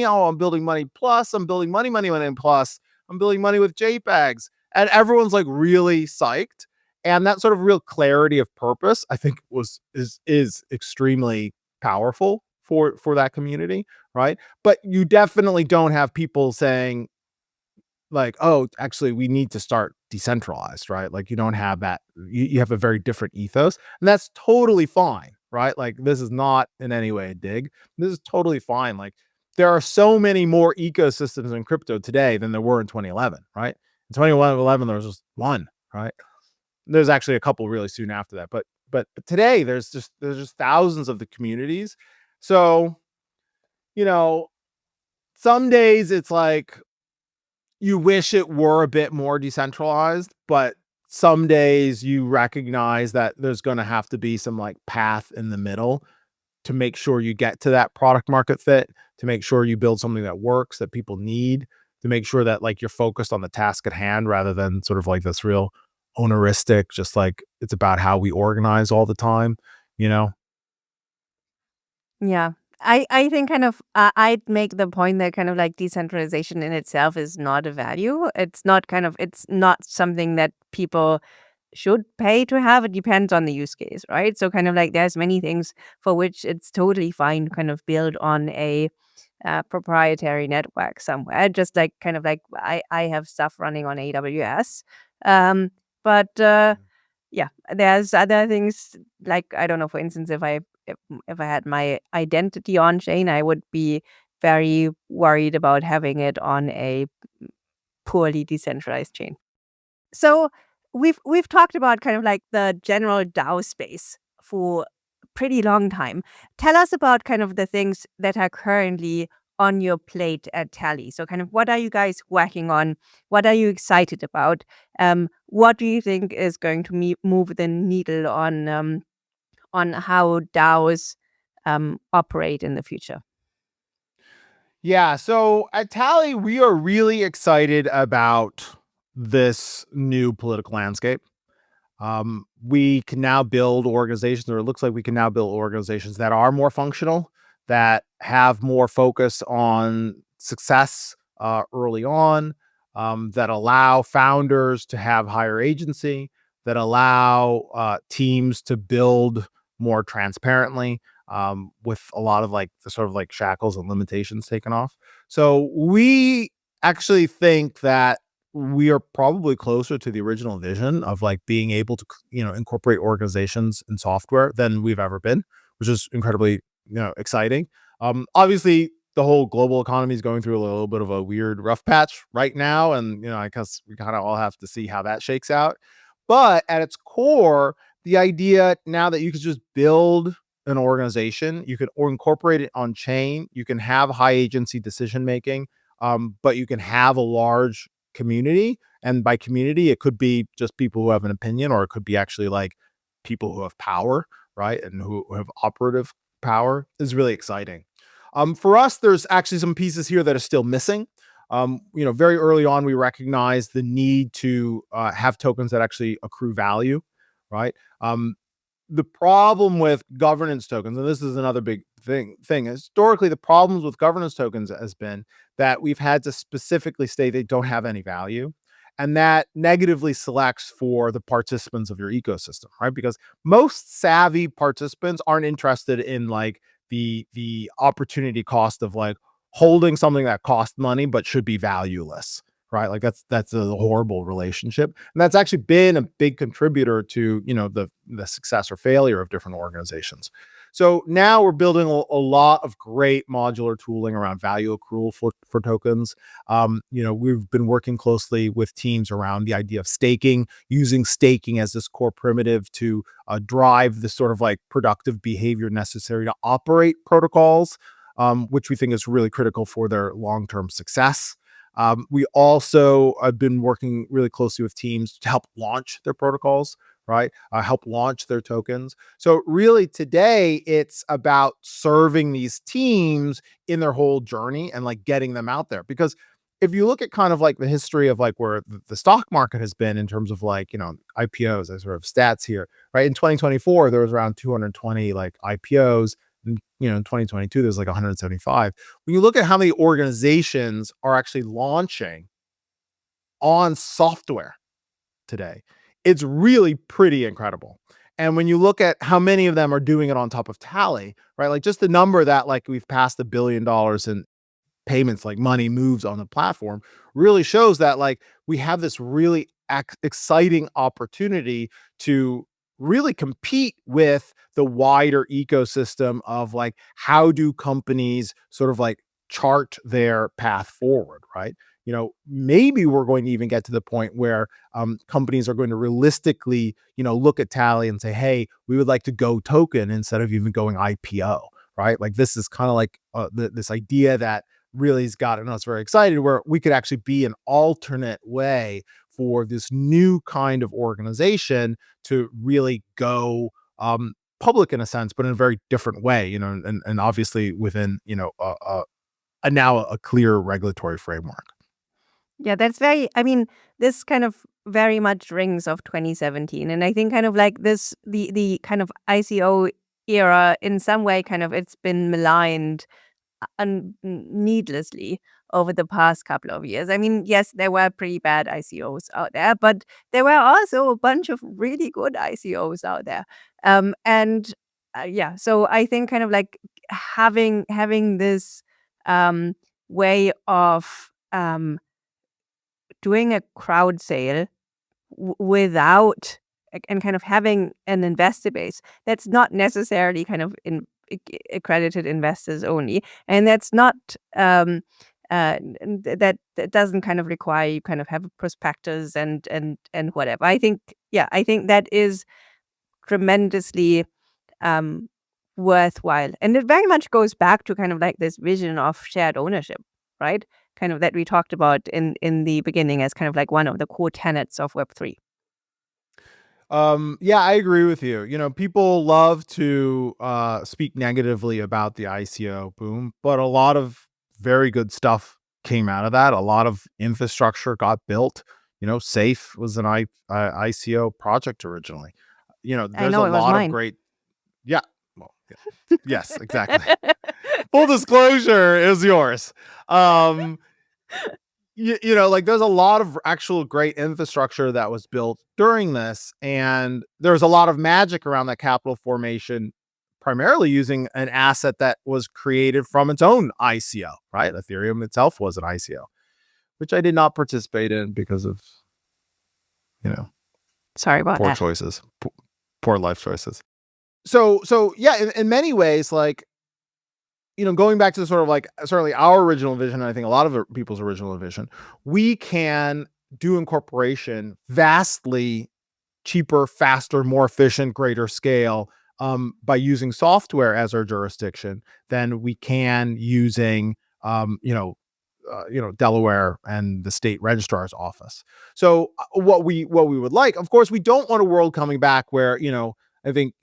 Oh, I'm building money plus. I'm building money plus. I'm building money with JPEGs. And everyone's like really psyched. And that sort of real clarity of purpose, I think is extremely powerful for that community, right? But you definitely don't have people saying like, oh, actually we need to start decentralized, right? Like you don't have that. You have a very different ethos, and that's totally fine, right? Like this is not in any way a dig. This is totally fine. Like there are so many more ecosystems in crypto today than there were in 2011, right? In 2011 there was just one, right? There's actually a couple really soon after that, but today there's just thousands of the communities. So, you know, some days it's like you wish it were a bit more decentralized, but some days you recognize that there's going to have to be some like path in the middle to make sure you get to that product market fit, to make sure you build something that works, that people need, to make sure that like you're focused on the task at hand rather than sort of like this real owneristic, just like it's about how we organize all the time, you know? Yeah. I think kind of I'd make the point that kind of like decentralization in itself is not a value. It's not something that people should pay to have. It depends on the use case, right? So kind of like there's many things for which it's totally fine to kind of build on a proprietary network somewhere. Just like kind of like I have stuff running on AWS. But yeah, there's other things like I don't know, for instance, if I had my identity on chain, I would be very worried about having it on a poorly decentralized chain. So we've talked about kind of like the general DAO space for a pretty long time. Tell us about kind of the things that are currently on your plate at Tally. So kind of what are you guys working on? What are you excited about? What do you think is going to move the needle on how DAOs operate in the future? Yeah. So at Tally, we are really excited about this new political landscape. We can now build organizations, or it looks like we can now build organizations that are more functional, that have more focus on success early on, that allow founders to have higher agency, that allow teams to build more transparently, with a lot of like the sort of like shackles and limitations taken off. So we actually think that we are probably closer to the original vision of like being able to, incorporate organizations and software than we've ever been, which is incredibly, exciting. Obviously the whole global economy is going through a little bit of a weird rough patch right now. And, I guess we kind of all have to see how that shakes out. But at its core, the idea now that you could just build an organization, you could or incorporate it on chain, you can have high agency decision making, but you can have a large community. And by community, it could be just people who have an opinion, or it could be actually like people who have power, right? And who have operative power is really exciting. For us, there's actually some pieces here that are still missing. Very early on, we recognized the need to have tokens that actually accrue value, right? The problem with governance tokens, and this is another big thing, historically, the problems with governance tokens has been that we've had to specifically state they don't have any value. And that negatively selects for the participants of your ecosystem, right? Because most savvy participants aren't interested in like the opportunity cost of like holding something that costs money but should be valueless, right? Like that's a horrible relationship, and that's actually been a big contributor to the success or failure of different organizations. So now we're building a lot of great modular tooling around value accrual for tokens. We've been working closely with teams around the idea of staking, using staking as this core primitive to drive the sort of like productive behavior necessary to operate protocols, which we think is really critical for their long-term success. We also have been working really closely with teams to help launch their protocols, right? Help launch their tokens. So really today it's about serving these teams in their whole journey and like getting them out there. Because if you look at kind of like the history of like where the stock market has been in terms of like, IPOs, as sort of stats here, right? In 2024, there was around 220 like IPOs. In 2022, there's like 175. When you look at how many organizations are actually launching, on software today. It's really pretty incredible. And when you look at how many of them are doing it on top of Tally, right? Like just the number that like we've passed $1 billion in payments, like money moves on the platform, really shows that like we have this really exciting opportunity to really compete with the wider ecosystem of like how do companies sort of like chart their path forward, right? Maybe we're going to even get to the point where companies are going to realistically, look at Tally and say, hey, we would like to go token instead of even going IPO, right? Like this is kind of like this idea that really has gotten us very excited, where we could actually be an alternate way for this new kind of organization to really go public in a sense, but in a very different way, and obviously within, now a clear regulatory framework. Yeah, this kind of very much rings of 2017. And I think kind of like this, the kind of ICO era in some way kind of it's been maligned needlessly over the past couple of years. I mean, yes, there were pretty bad ICOs out there, but there were also a bunch of really good ICOs out there. So I think kind of like having this way of doing a crowd sale without and kind of having an investor base that's not necessarily kind of accredited investors only, and that's not that doesn't kind of require you kind of have a prospectus and whatever. I think that is tremendously worthwhile, and it very much goes back to kind of like this vision of shared ownership, right? Kind of that we talked about in the beginning as kind of like one of the core tenets of Web3. Yeah, I agree with you. People love to speak negatively about the ICO boom, but a lot of very good stuff came out of that. A lot of infrastructure got built. Safe was an ICO project originally. There's I know, a it was lot mine. of great. Yeah. Well, yeah. Yes, exactly. Full disclosure, it was yours. Like there's a lot of actual great infrastructure that was built during this, and there's a lot of magic around that capital formation, primarily using an asset that was created from its own ICO, right? Ethereum itself was an ICO, which I did not participate in because of, Sorry about poor that. choices, poor life choices. So yeah, in many ways, like, going back to the sort of like certainly our original vision, and I think a lot of people's original vision, we can do incorporation vastly cheaper, faster, more efficient, greater scale by using software as our jurisdiction than we can using Delaware and the state registrar's office. So what we would like, of course, we don't want a world coming back where I think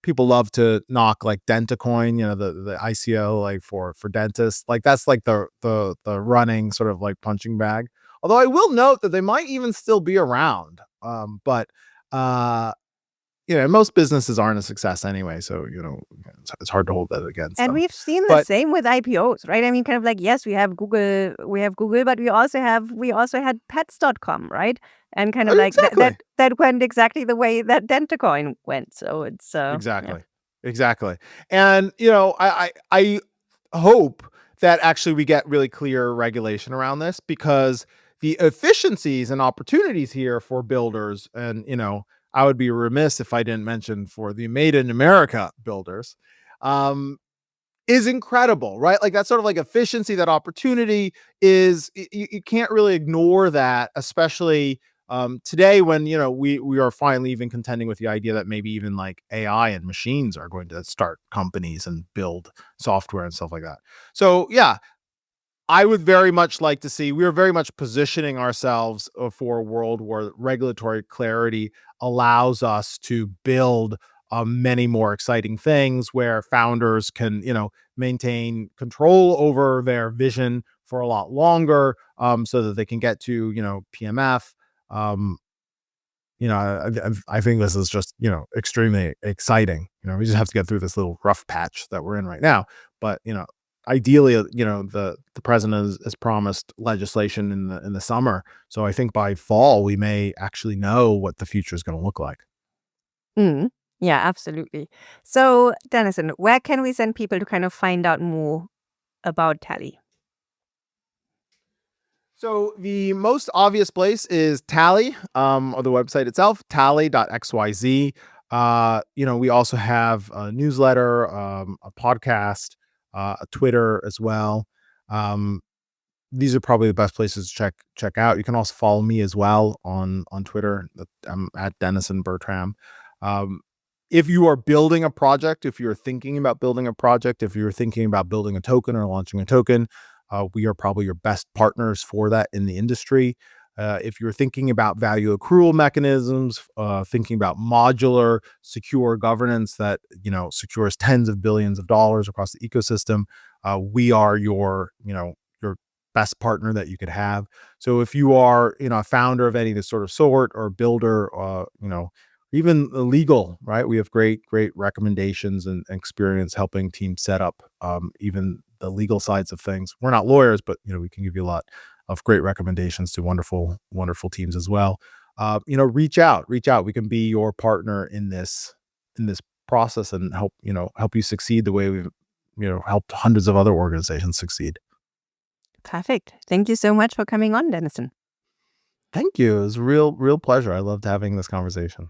people love to knock like Dentacoin, the ICO like for dentists, like that's like the running sort of like punching bag. Although I will note that they might even still be around, but most businesses aren't a success anyway, so it's hard to hold that against And them. we've seen the But same with IPOs, right? I mean, kind of like, yes, we have Google, but we also had pets.com, right? And kind of like exactly. that went exactly the way that Dentacoin went. So it's Exactly. And I hope that actually we get really clear regulation around this, because the efficiencies and opportunities here for builders, and I would be remiss if I didn't mention for the Made in America builders, is incredible, right? Like that sort of like efficiency, that opportunity is, you can't really ignore that, especially today when, we are finally even contending with the idea that maybe even like AI and machines are going to start companies and build software and stuff like that. So yeah, I would very much like to see, we're very much positioning ourselves for a world where regulatory clarity allows us to build many more exciting things, where founders can, maintain control over their vision for a lot longer, so that they can get to, PMF. I think this is just, extremely exciting. We just have to get through this little rough patch that we're in right now. But, ideally, the president has promised legislation in the summer. So I think by fall we may actually know what the future is going to look like. Mm. Yeah, absolutely. So, Dennison, where can we send people to kind of find out more about Tally? So the most obvious place is Tally, or the website itself, tally.xyz. We also have a newsletter, a podcast, a Twitter as well. These are probably the best places to check out. You can also follow me as well on Twitter. I'm at Dennison Bertram. If you are building a project, if you're thinking about building a project, if you're thinking about building a token or launching a token, we are probably your best partners for that in the industry. If you're thinking about value accrual mechanisms, thinking about modular, secure governance that secures tens of billions of dollars across the ecosystem, we are your best partner that you could have. So if you are a founder of any of this sort or builder, even legal, right? We have great recommendations and experience helping teams set up even the legal sides of things. We're not lawyers, but we can give you a lot of great recommendations to wonderful teams as well. Reach out. We can be your partner in this process and help you succeed the way we've helped hundreds of other organizations succeed. Perfect. Thank you so much for coming on, Dennison. Thank you. It was a real pleasure. I loved having this conversation.